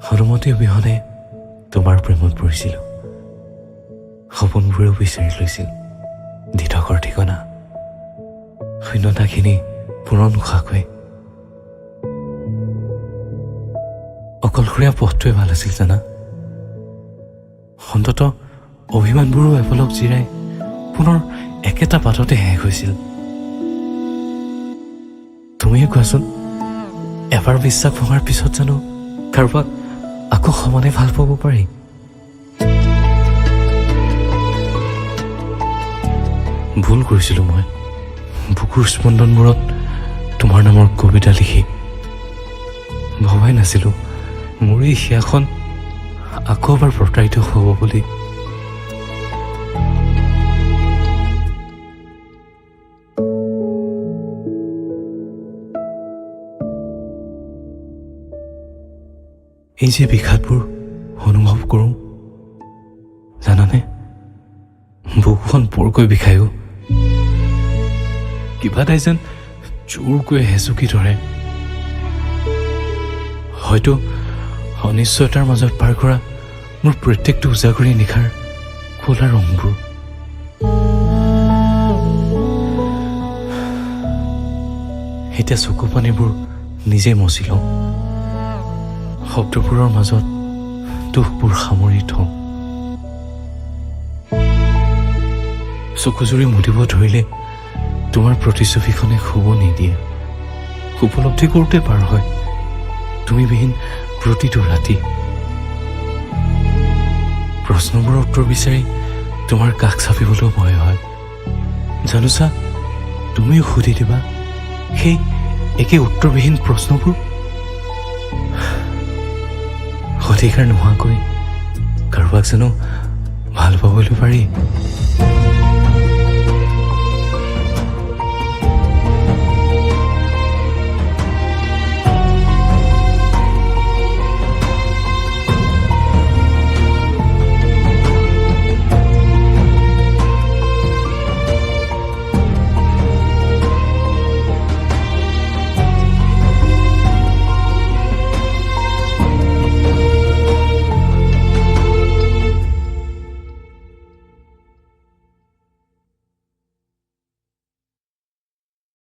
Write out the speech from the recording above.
অনুমতি অবিহনে তোমাৰ প্ৰেমত পৰিছিলোঁ। সপোনবোৰেও বিচাৰি লৈছিল দিঠকৰ ঠিকনা, শূন্যতাখিনি পূৰণ নোখোৱাকৈ। অকলশৰীয়া পথটোৱে ভাল আছিল জানা। অন্ততঃ অভিমানবোৰো এপলক জিৰাই পুনৰ একেটা পাততে শেষ হৈছিল। তুমিয়ে কোৱাচোন, এবাৰ বিশ্বাস ভঙাৰ পিছত জানো কাৰোবাক আকৌ সমানে ভাল পাব পাৰি? ভুল কৰিছিলোঁ মই বুকুৰ স্পন্দনবোৰত তোমাৰ নামৰ কবিতা লিখি। ভবাই নাছিলোঁ মোৰ এই হিয়াখন আকৌ এবাৰ প্ৰতাৰিত হ'ব বুলি। এই যে বিষাদবোৰ অনুভৱ কৰোঁ জানানে, বুকুখন বৰকৈ বিষায়ো। কিবা এটাই যেন জোৰকৈ হেঁচুকি ধৰে। হয়তো অনিশ্চয়তাৰ মাজত পাৰ কৰা মোৰ প্ৰত্যেকটো উজাগৰি নিশাৰ ক'লা ৰংবোৰ। এতিয়া চকু পানীবোৰ নিজে মচি লওঁ, শব্দবোৰৰ মাজত দুখবোৰ সামৰি থওঁ। চকুজুৰি মুদিব ধৰিলে তোমাৰ প্ৰতিচ্ছবিখনে শুব নিদিয়ে। উপলব্ধি কৰোঁতে পাৰ হয় তুমিবিহীন প্ৰতিটো ৰাতি। প্ৰশ্নবোৰৰ উত্তৰ বিচাৰি তোমাৰ কাষ চাপিবলৈও ভয় হয়। জানোচা, তুমিও সুধি দিবা সেই একে উত্তৰবিহীন প্ৰশ্নবোৰ। অধিকাৰ নোহোৱাকৈ কাৰোবাক জানো ভাল পাবলৈ পাৰি?